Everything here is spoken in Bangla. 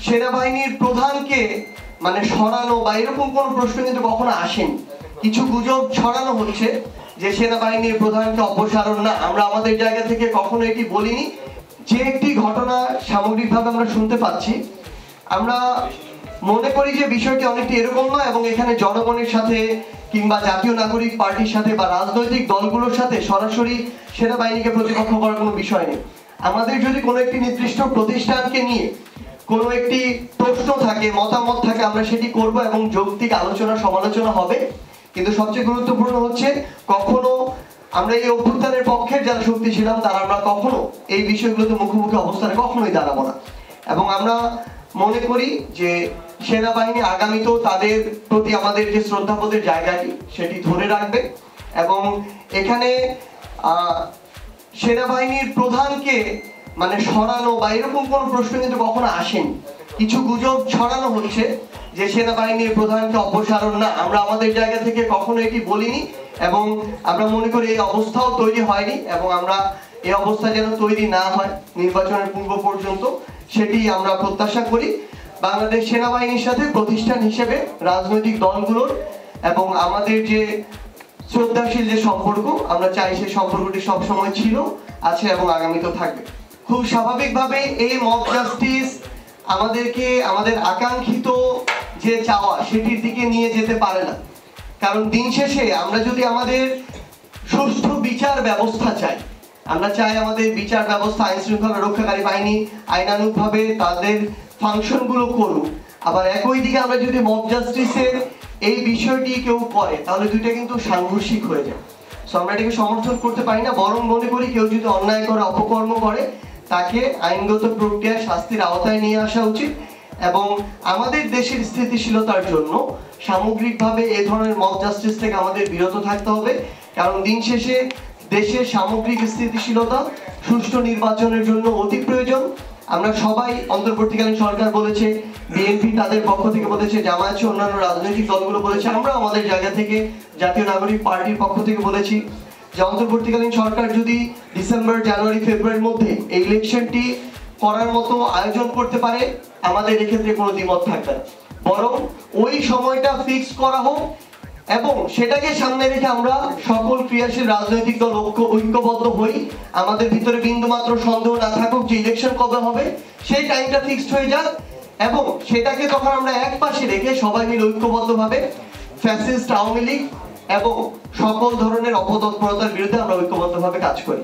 সেনাবাহিনীর প্রধানকে মানে সরানো বা এরকম কোন প্রশ্ন কিন্তু কখনো আসেনি। কিছু গুজব ছড়ানো হচ্ছে যে সেনাবাহিনীর প্রধানকে অপসারণ, না, আমরা আমাদের জায়গা থেকে কখনো এটি বলিনি। যে একটি ঘটনা সামগ্রিকভাবে আমরা শুনতে পাচ্ছি, আমরা মনে করি যে বিষয়টি অনেকটি এরকম নয়, এবং এখানে জনগণের সাথে কিংবা জাতীয় নাগরিক পার্টির সাথে বা রাজনৈতিক দলগুলোর সাথে সরাসরি সেনাবাহিনীকে প্রতিপক্ষ করার কোনো বিষয় নেই। আমাদের যদি কোনো একটি নির্দিষ্ট প্রতিষ্ঠানকে নিয়ে কোনো একটি প্রশ্ন থাকে, মতামত থাকে, আমরা সেটি করব এবং যৌক্তিক আলোচনা সমালোচনা হবে। কিন্তু সবচেয়ে গুরুত্বপূর্ণ হচ্ছে কখনো আমরা এই অভ্যুত্থানের পক্ষের যারা শক্তি ছিলাম তারা আমরা কখনো এই বিষয়গুলোতে মুখোমুখি অবস্থানে কখনোই দাঁড়াবো না। এবং আমরা মনে করি যে সেনাবাহিনী আগামীতেও তাদের প্রতি আমাদের যে শ্রদ্ধাবোধের জায়গাটি সেটি ধরে রাখবে। এবং এখানে সেনাবাহিনীর প্রধানকে মানে সরানো বা এরকম কোন প্রশ্ন কিন্তু কখনো আসেনি। কিছু গুজব ছড়ানো হচ্ছে যে সেনাবাহিনীর প্রধানকে অপসারণ, না, আমরা আমাদের জায়গা থেকে কখনো এটি বলিনি। এবং আমরা মনে করি এই অবস্থাও তৈরি হয়নি, এবং আমরা এই অবস্থা যেন তৈরি না হয় নির্বাচনের পূর্ব পর্যন্ত, সেটি আমরা প্রত্যাশা করি। বাংলাদেশ সেনাবাহিনীর সাথে প্রতিষ্ঠান হিসেবে রাজনৈতিক দলগুলোর এবং আমাদের যে শ্রদ্ধাশীল যে সম্পর্ক, আমরা চাই সেই সম্পর্কটি সবসময় ছিল, আছে এবং আগামীতেও থাকবে। খুব স্বাভাবিকভাবে এই মব জাস্টিস আমাদেরকে আমাদের আকাঙ্ক্ষিত যে চাওয়া সেটির দিকে নিয়ে যেতে পারে না। কারণ দিন শেষে আমরা যদি আমাদের সুষ্ঠু বিচার ব্যবস্থা চাই, আমরা চাই আমাদের বিচার ব্যবস্থা, আইন শৃঙ্খলা রক্ষাকারী বাহিনী আইনানুগভাবে তাদের ফাংশনগুলো করুক, আবার একই দিকে আমরা যদি মব জাস্টিসের এই বিষয়টি কেউ করে তাহলে দুইটা কিন্তু সাংঘর্ষিক হয়ে যায়। সো আমরা এটাকে সমর্থন করতে পারি না, বরং মনে করি কেউ যদি অন্যায় করে, অপকর্ম করে, তাকে আইনগত প্রক্রিয়ায় শাস্তির আওতায় নিয়ে আসা উচিত। এবং আমাদের দেশের স্থিতিশীলতার জন্য সামগ্রিকভাবে এই ধরনের মব জাস্টিস থেকে আমাদের বিরত থাকতে হবে। কারণ দিন শেষে দেশের সামগ্রিক স্থিতিশীলতা সুষ্ঠু নির্বাচনের জন্য অতি প্রয়োজন। আমরা সবাই, অন্তর্বর্তীকালীন সরকার বলেছে, বিএনপি তাদের পক্ষ থেকে বলেছে, জামায়াত সহ অন্যান্য রাজনৈতিক দলগুলো বলেছে, আমরা আমাদের জায়গা থেকে জাতীয় নাগরিক পার্টির পক্ষ থেকে বলেছি যে অন্তর্বর্তীকালীন সরকার যদি ডিসেম্বর, জানুয়ারি, ফেব্রুয়ারির মধ্যে এই ইলেকশনটি করার মতো আয়োজন করতে পারে, আমাদের এক্ষেত্রে কোনো দ্বিমত থাকবে না, বরং ওই সময়টা ফিক্স করা হোক এবং সেটাকে সামনে রেখে আমরা সকল ক্রিয়াশীল রাজনৈতিক দল ঐক্যবদ্ধ হই। আমাদের ভিতরে বিন্দুমাত্র সন্দেহ না থাকুক যে ইলেকশন কবে হবে, সেই টাইমটা ফিক্সড হয়ে যাক, এবং সেটাকে তখন আমরা এক পাশে রেখে সবাই মিলে ঐক্যবদ্ধভাবে ফ্যাসিস্ট আওয়ামী লীগ এবং সকল ধরনের অপতৎপরতার বিরুদ্ধে আমরা ঐক্যবদ্ধভাবে কাজ করি।